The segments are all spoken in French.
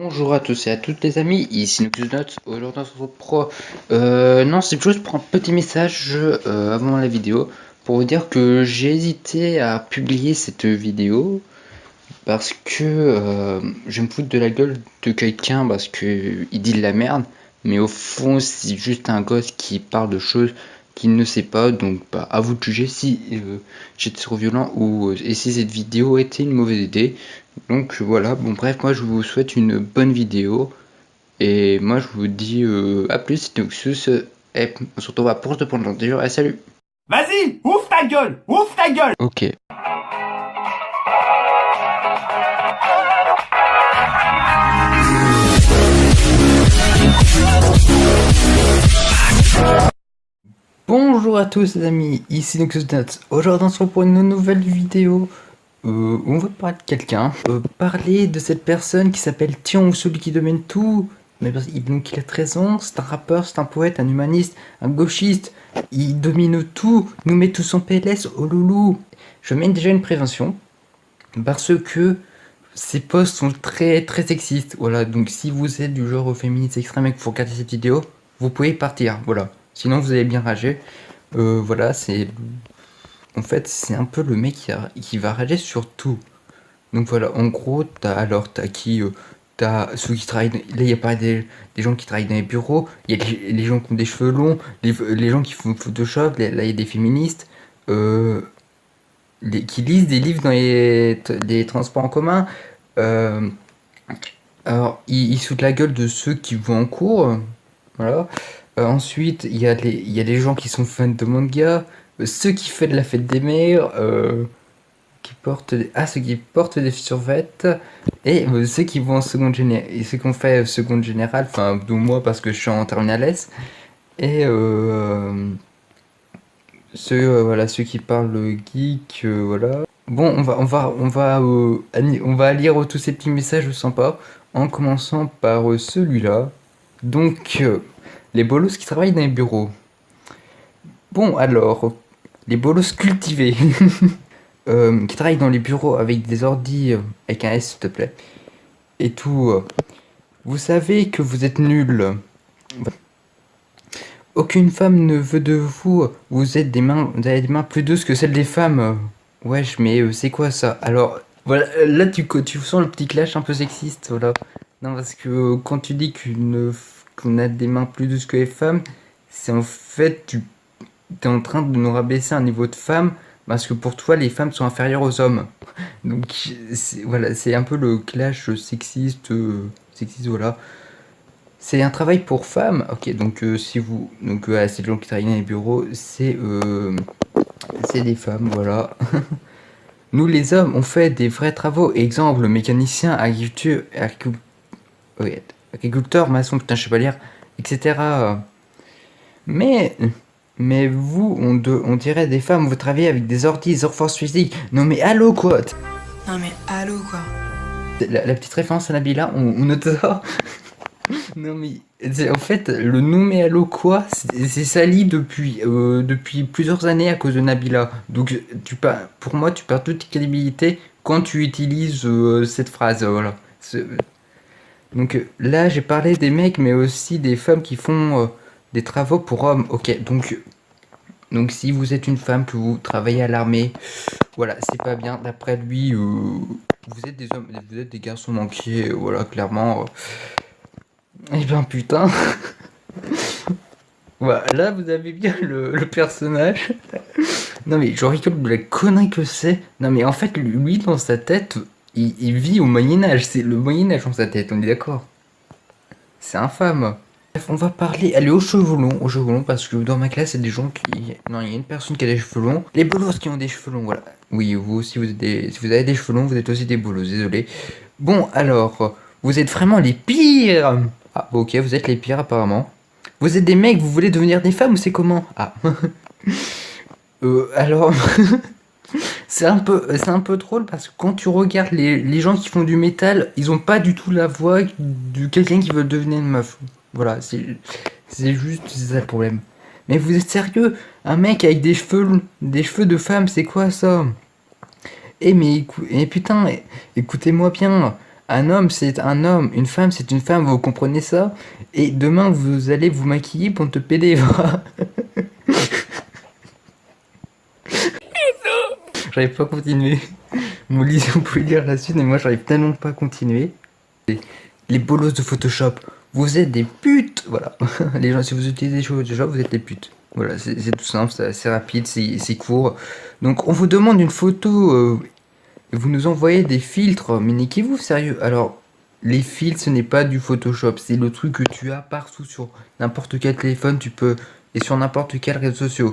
Bonjour à tous et à toutes les amis, ici Note. Aujourd'hui on se retrouve pro. Non, c'est juste pour un petit message avant la vidéo pour vous dire que j'ai hésité à publier cette vidéo parce que je me foutre de la gueule de quelqu'un parce que il dit de la merde, mais au fond c'est juste un gosse qui parle de choses qu'il ne sait pas, donc bah, à vous de juger si j'étais trop violent ou et si cette vidéo était une mauvaise idée. Donc voilà, bon bref, moi je vous souhaite une bonne vidéo et moi je vous dis à plus, c'était Oxus et on se retrouve à pour de prendre le jour et salut. Vas-y, ouvre ta gueule, ouvre ta gueule. Ok. Bonjour à tous les amis, ici Noxus Nuts. Aujourd'hui on se retrouve pour une nouvelle vidéo où on va parler de quelqu'un. Parler de cette personne qui s'appelle Tion, celui qui domine tout. Mais donc il a 13 ans, c'est un rappeur, c'est un poète, un humaniste, un gauchiste. Il domine tout, nous met tous en PLS, oh loulou. Je mène déjà une prévention parce que ces posts sont très très sexistes. Voilà, donc si vous êtes du genre féministe extrême et que vous regardez cette vidéo, vous pouvez partir. Voilà, sinon vous allez bien rager. Voilà, c'est en fait c'est un peu le mec qui va rager sur tout. Donc voilà, en gros, t'as qui t'as ceux qui travaillent. Là, il y a pas des gens qui travaillent dans les bureaux. Il y a les gens qui ont des cheveux longs, les gens qui font Photoshop. Là, il y a des féministes qui lisent des livres dans les transports en commun. Euh, alors, ils sautent la gueule de ceux qui vont en cours. Voilà. Ensuite, il y a les gens qui sont fans de manga, ceux qui font de la fête des mères. Ceux qui portent des survêtements et ceux qui vont en seconde générale et ceux qui ont fait seconde générale, enfin de moi parce que je suis en terminale S et ceux qui parlent geek, voilà. Bon, on va lire tous ces petits messages sympas en commençant par celui-là. Donc les bolos qui travaillent dans les bureaux. Bon alors, les bolos cultivés. Qui travaille dans les bureaux avec des ordis, avec un S s'il te plaît, et tout. Vous savez que vous êtes nul. Aucune femme ne veut de vous. Vous avez des mains plus douces que celles des femmes. Wesh, mais c'est quoi ça? Alors, voilà, là tu sens le petit clash un peu sexiste, voilà. Non, parce que quand tu dis qu'on a des mains plus douces que les femmes, c'est en fait, tu es en train de nous rabaisser un niveau de femme parce que pour toi, les femmes sont inférieures aux hommes. Donc voilà, c'est un peu le clash sexiste, voilà. C'est un travail pour femmes. Ok, donc si vous, donc c'est les gens qui travaillent dans les bureaux, c'est des femmes, voilà. Nous les hommes, on fait des vrais travaux. Exemple, mécanicien, agriculteur, maçon, putain, je sais pas lire, etc. Mais vous, on dirait des femmes, vous travaillez avec des ordi, des force physique. Non mais allô quoi. Non mais allô quoi. La petite référence à Nabila, on note ça. Non mais en fait le nom mais allô quoi, c'est sali depuis plusieurs années à cause de Nabila. Donc pour moi tu perds toute crédibilité quand tu utilises cette phrase. Voilà. Donc là j'ai parlé des mecs mais aussi des femmes qui font des travaux pour hommes. Ok, donc si vous êtes une femme, que vous travaillez à l'armée, voilà, c'est pas bien. D'après lui, vous êtes des hommes, vous êtes des garçons manqués, voilà, clairement. Eh ben putain. Voilà, là vous avez bien le personnage. Non mais je rigole de la connerie que c'est. Non mais en fait lui dans sa tête, il vit au Moyen-Âge. C'est le Moyen-Âge dans sa tête, on est d'accord. C'est infâme. Bref, on va parler, allez aux cheveux longs, parce que dans ma classe, il y a des gens qui... Non, il y a une personne qui a des cheveux longs. Les bolos qui ont des cheveux longs, voilà. Oui, vous aussi, si vous avez des cheveux longs, vous êtes aussi des bolos, désolé. Bon, alors, vous êtes vraiment les pires. Ah, bon, ok, vous êtes les pires, apparemment. Vous êtes des mecs, vous voulez devenir des femmes ou c'est comment? Ah. Alors... c'est un peu drôle parce que quand tu regardes les gens qui font du métal, ils ont pas du tout la voix de quelqu'un qui veut devenir une meuf. Voilà, c'est juste ça le problème. Mais vous êtes sérieux? Un mec avec des cheveux de femme, c'est quoi ça? Eh mais putain, écoutez-moi bien. Un homme, c'est un homme. Une femme, c'est une femme. Vous comprenez ça? Et demain, vous allez vous maquiller pour te péder les bras. J'arrive pas à continuer. Molly, vous pouvez lire la suite, mais moi, j'arrive tellement pas à continuer. Les bolos de Photoshop, vous êtes des putes. Voilà. Les gens, si vous utilisez Photoshop, vous êtes des putes. Voilà, c'est tout simple, c'est assez rapide, c'est court. Donc, on vous demande une photo, et vous nous envoyez des filtres. Mais niquez-vous, sérieux. Alors, les filtres, ce n'est pas du Photoshop, c'est le truc que tu as partout sur n'importe quel téléphone, tu peux, et sur n'importe quel réseau social.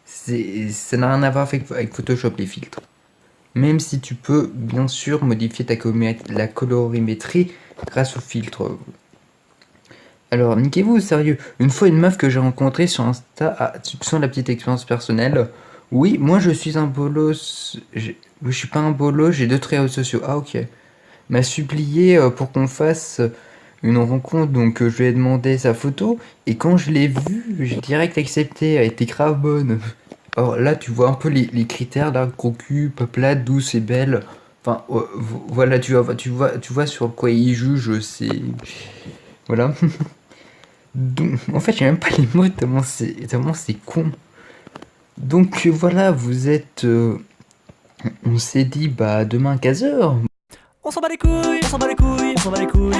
Ça n'a rien à voir avec Photoshop, les filtres. Même si tu peux, bien sûr, modifier la colorimétrie grâce aux filtres. Alors, niquez-vous, sérieux. Une fois, une meuf que j'ai rencontrée sur Insta, soupçon la petite expérience personnelle. Oui, moi je suis un bolos. Je suis pas un bolos, j'ai 2 réseaux sociaux. Ah, ok. M'a supplié pour qu'on fasse une rencontre, donc je lui ai demandé sa photo. Et quand je l'ai vue, j'ai direct accepté. Elle était grave bonne. Alors là, tu vois un peu les critères là, gros cul, peuplade, douce et belle. Enfin, voilà, tu vois sur quoi il juge, c'est. Voilà. Donc, en fait, j'ai même pas les mots tellement c'est con. Donc voilà, vous êtes. On s'est dit, bah demain 15h. On s'en bat les couilles, on s'en bat les couilles, on s'en bat les couilles.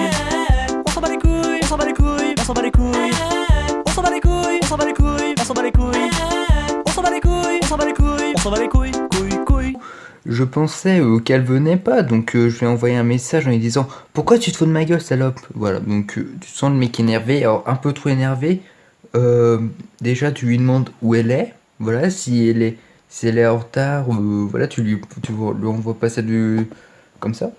On s'en bat les couilles, on s'en bat les couilles, on s'en bat les couilles. On s'en bat les couilles, on s'en bat les couilles, on s'en bat les couilles. On s'en bat les couilles, on s'en bat les couilles, on s'en bat les couilles, couilles. Je pensais qu'elle venait pas, donc je lui ai envoyé un message en lui disant pourquoi tu te fous de ma gueule, salope. Voilà, donc tu sens le mec énervé, alors un peu trop énervé. Déjà, tu lui demandes où elle est. Voilà, si elle est en retard, voilà, tu lui envoies pas ça comme ça.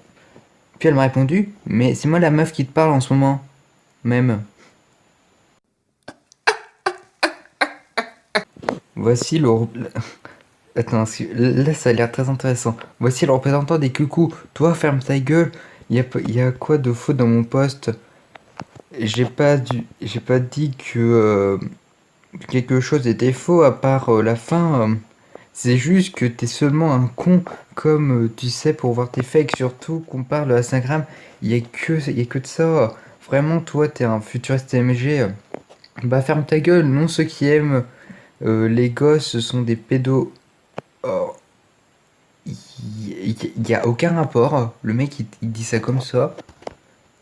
Puis elle m'a répondu, mais c'est moi la meuf qui te parle en ce moment, même. Voici le. Attends, là ça a l'air très intéressant. Voici le représentant des coucous. Toi, ferme ta gueule. Y a quoi de faux dans mon poste? J'ai pas dit que quelque chose était faux à part la fin. C'est juste que t'es seulement un con, comme tu sais, pour voir tes fakes. Surtout qu'on parle de Instagram, y a que de ça. Vraiment, toi, t'es un futuriste MG. Bah, ferme ta gueule. Non, ceux qui aiment les gosses sont des pédos. Oh, il y a aucun rapport. Le mec, il dit ça comme ça.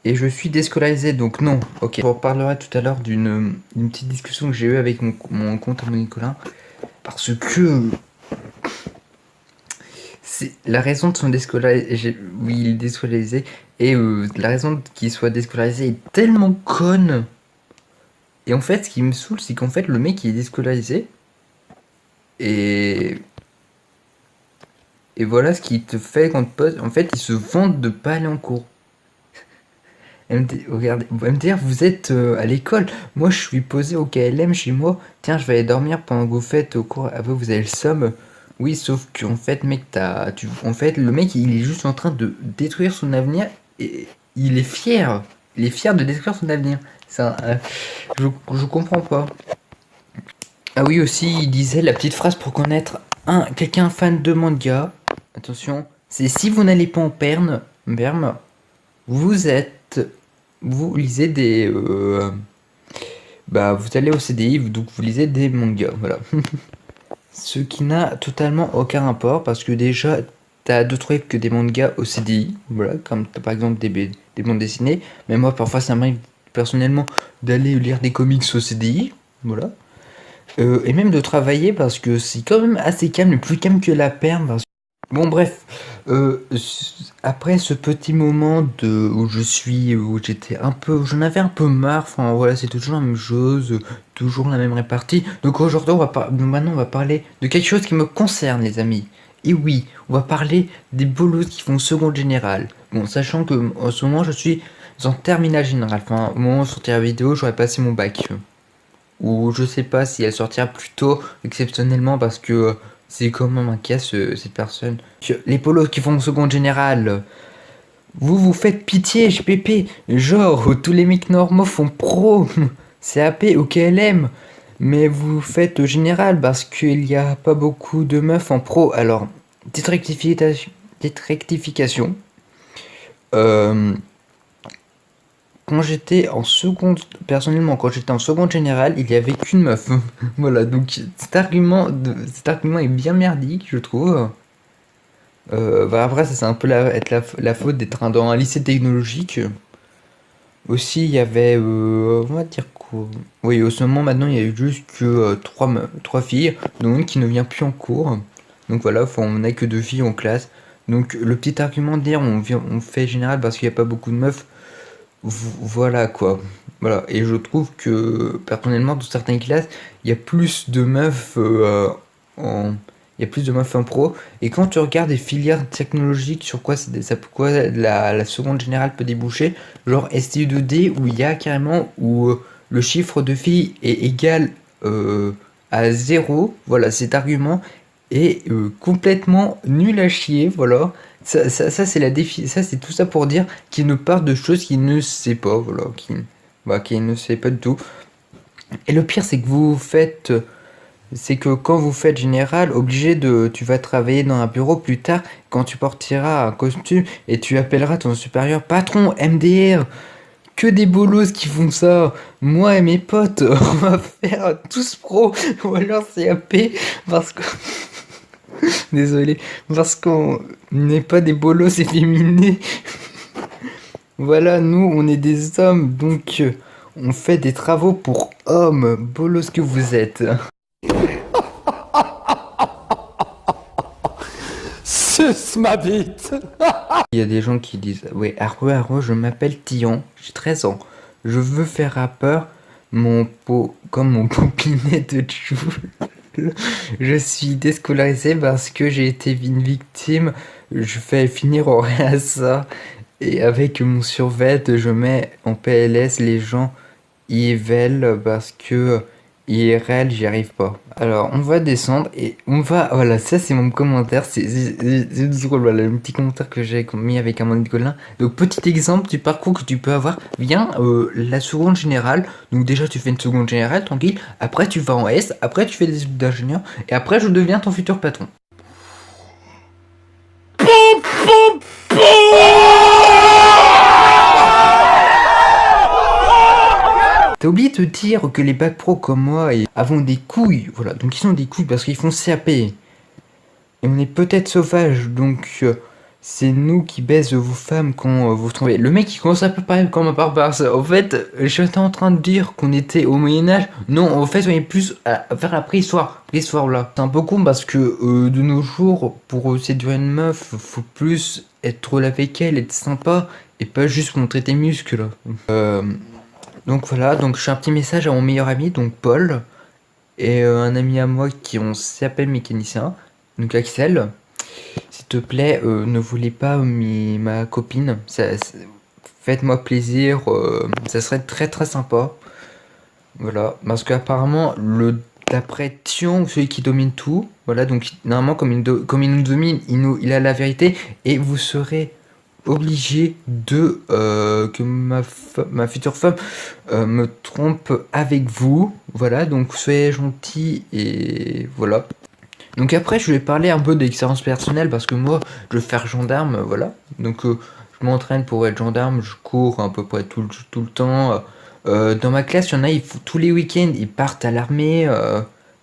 Et je suis déscolarisé, donc non. Ok. Je vous reparlerai tout à l'heure d'une petite discussion que j'ai eue avec mon compte à mon Nicolas. Parce que c'est la raison de son déscolarisé. Oui, il est déscolarisé. Et la raison qu'il soit déscolarisé est tellement conne. Et en fait, ce qui me saoule, c'est qu'en fait, le mec, il est déscolarisé. Et voilà ce qu'il te fait quand tu poses. En fait, il se vante de pas aller en cours. Regardez, MDR, vous êtes à l'école. Moi, je suis posé au KLM chez moi. Tiens, je vais aller dormir pendant que vous faites au cours. Après, vous avez le somme. Oui, sauf qu'en fait, mec, en fait, le mec, il est juste en train de détruire son avenir. Et il est fier. Il est fier de détruire son avenir. Je comprends pas. Ah oui, aussi, il disait la petite phrase pour connaître quelqu'un fan de manga. Attention, c'est si vous n'allez pas en perme, vous lisez des, bah, vous allez au CDI, donc vous lisez des mangas, voilà. Ce qui n'a totalement aucun rapport, parce que déjà, t'as d'autres trucs que des mangas au CDI, voilà, comme par exemple des bandes dessinées. Mais moi, parfois, ça m'arrive personnellement d'aller lire des comics au CDI, voilà. Et même de travailler, parce que c'est quand même assez calme, plus calme que la perme. Bon, bref, après ce petit moment où j'en avais un peu marre, enfin voilà, c'est toujours la même chose, toujours la même répartie. Donc aujourd'hui, maintenant on va parler de quelque chose qui me concerne, les amis. Et oui, on va parler des bolos qui font seconde générale. Bon, sachant que en ce moment je suis en terminale générale, enfin au moment où sortir la vidéo, j'aurais passé mon bac. Ou je sais pas si elle sortira plus tôt, exceptionnellement, parce que c'est quand même un cas, cette personne. Les polos qui font seconde générale, vous faites pitié, JPP. Genre, tous les mecs normaux font pro, CAP ou KLM. Mais vous faites général parce qu'il n'y a pas beaucoup de meufs en pro. Alors, petite rectification. quand j'étais en seconde, personnellement, quand j'étais en seconde générale, il y avait qu'une meuf. Voilà, donc cet argument est bien merdique, je trouve. Bah après, ça c'est un peu la faute d'être dans un lycée technologique. Aussi, il y avait, on va dire quoi? Oui, au ce moment maintenant, il y a eu juste que trois filles, dont une qui ne vient plus en cours. Donc voilà, on n'a que 2 filles en classe. Donc le petit argument de dire on fait général parce qu'il n'y a pas beaucoup de meufs, voilà quoi. Voilà, et je trouve que personnellement, dans certaines classes, il y a plus de meufs en. Il y a plus de meufs en pro. Et quand tu regardes des filières technologiques sur quoi la seconde générale peut déboucher, genre STU2D, où il y a carrément où le chiffre de filles est égal à 0, voilà, cet argument est complètement nul à chier, voilà. Ça c'est ça c'est tout ça pour dire qu'il ne parle de choses qu'il ne sait pas, voilà, qu'il ne sait pas du tout. Et le pire c'est que quand vous faites général, tu vas travailler dans un bureau plus tard, quand tu porteras un costume et tu appelleras ton supérieur patron MDR. Que des bolos qui font ça. Moi et mes potes, on va faire tous pro ou alors CAP parce que désolé, parce qu'on n'est pas des bolos efféminés. Voilà, nous on est des hommes, donc on fait des travaux pour hommes, bolos que vous êtes. Suce ma bite. Il y a des gens qui disent ouais, Arro, je m'appelle Tillon, j'ai 13 ans. Je veux faire rappeur, comme mon popinet de Joule. Je suis déscolarisé parce que j'ai été une victime. Je vais finir au RSA. Et avec mon survêt, je mets en PLS les gens IVL parce que IRL, j'y arrive pas. Alors, on va descendre et on va. Voilà, ça c'est mon commentaire. C'est drôle, voilà, le petit commentaire que j'ai mis avec Amandine Collin. Donc, petit exemple du parcours que tu peux avoir. Viens, la seconde générale. Donc, déjà, tu fais une seconde générale, tranquille. Après, tu vas en S. Après, tu fais des études d'ingénieur. Et après, je deviens ton futur patron. T'as oublié de dire que les bacs pro comme moi avons des couilles, voilà, donc ils ont des couilles parce qu'ils font CAP. Et on est peut-être sauvages, donc c'est nous qui baise vos femmes quand vous trouvez. Le mec il commence à peu parler comme un barbare. En fait, j'étais en train de dire qu'on était au Moyen-Âge. Non, en fait, on est plus à faire la préhistoire. L'histoire là. C'est un peu con parce que de nos jours, pour séduire une meuf, faut plus être drôle avec elle, être sympa et pas juste montrer tes muscles. Donc voilà, donc je fais un petit message à mon meilleur ami, donc Paul, et un ami à moi on s'appelle mécanicien, donc Axel. S'il te plaît, ne voulez pas ma copine, faites-moi plaisir, ça serait très très sympa. Voilà, parce qu'apparemment, d'après Tion, celui qui domine tout, voilà, donc normalement comme il nous domine, il a la vérité, et vous serez obligé de que ma future femme me trompe avec vous, voilà, donc soyez gentil et voilà. Donc après je vais parler un peu d'expérience personnelle parce que moi je veux faire gendarme, voilà, donc je m'entraîne pour être gendarme, je cours à peu près tout le temps. Dans ma classe il y en a, tous les week-ends ils partent à l'armée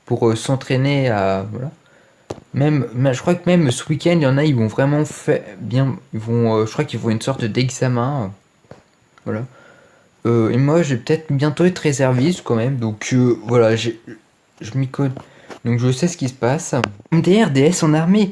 pour s'entraîner à voilà. Je crois que même ce week-end, il y en a, ils vont vraiment faire bien. Je crois qu'ils vont une sorte d'examen. Voilà. Et moi, j'ai peut-être bientôt être réserviste quand même. Donc voilà, je m'y connais. Donc je sais ce qui se passe. MDR, DS en armée.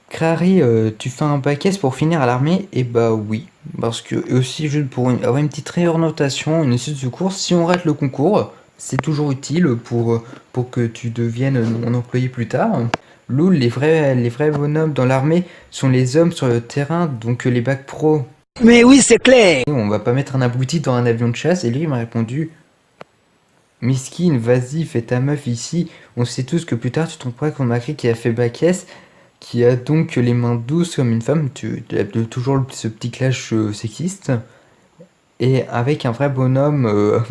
Crary, tu fais un bac S pour finir à l'armée? Et bah oui. Parce que aussi, juste pour avoir une petite réorientation, une suite de cours, si on rate le concours, c'est toujours utile pour que tu deviennes mon employé plus tard. Loul, les vrais bonhommes dans l'armée sont les hommes sur le terrain, donc les bacs pro. Mais oui, c'est clair. On va pas mettre un abruti dans un avion de chasse. Et lui, il m'a répondu Miskin, vas-y, fais ta meuf ici. On sait tous que plus tard, tu tromperas qu'on m'a qui a fait bac S, qui a donc les mains douces comme une femme. Tu as toujours ce petit clash sexiste. Et avec un vrai bonhomme.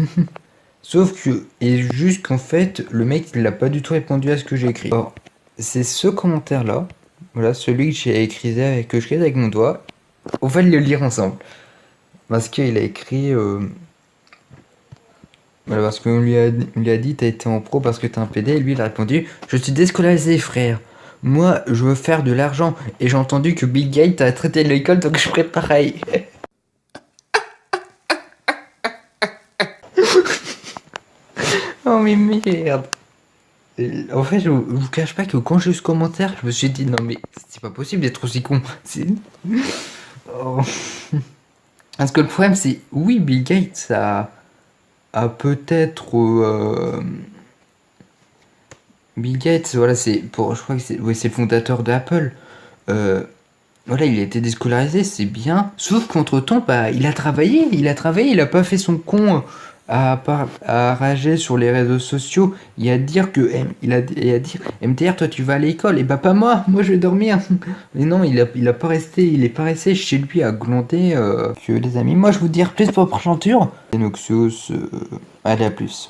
Sauf que. Et juste qu'en fait, le mec, il a pas du tout répondu à ce que j'ai écrit. Alors, c'est ce commentaire là, voilà, celui que j'ai écrit que je crée avec mon doigt, On va le lire ensemble. Parce qu'il a écrit... Voilà, parce qu'on lui a dit t'as été en pro parce que t'es un PD, et lui il a répondu je suis déscolarisé frère. Moi je veux faire de l'argent et j'ai entendu que Bill Gates a traité l'école donc je ferai pareil. Oh mais merde. En fait je vous cache pas que quand j'ai eu ce commentaire je me suis dit non mais c'est pas possible d'être aussi con. Oh. Parce que le problème c'est oui Bill Gates a peut-être Bill Gates, voilà, c'est pour, je crois que c'est, ouais, c'est le fondateur d'Apple. Voilà, il a été déscolarisé, c'est bien. Sauf qu'entre-temps, bah, il a travaillé, il a pas fait son con à rager sur les réseaux sociaux et à dire que, et à dire, MTR, toi tu vas à l'école, et bah pas moi je vais dormir. Mais non, il est pas resté chez lui à glander que les amis. Moi je vous dis plus pour la prochaine tour. Et Noxious, allez à plus.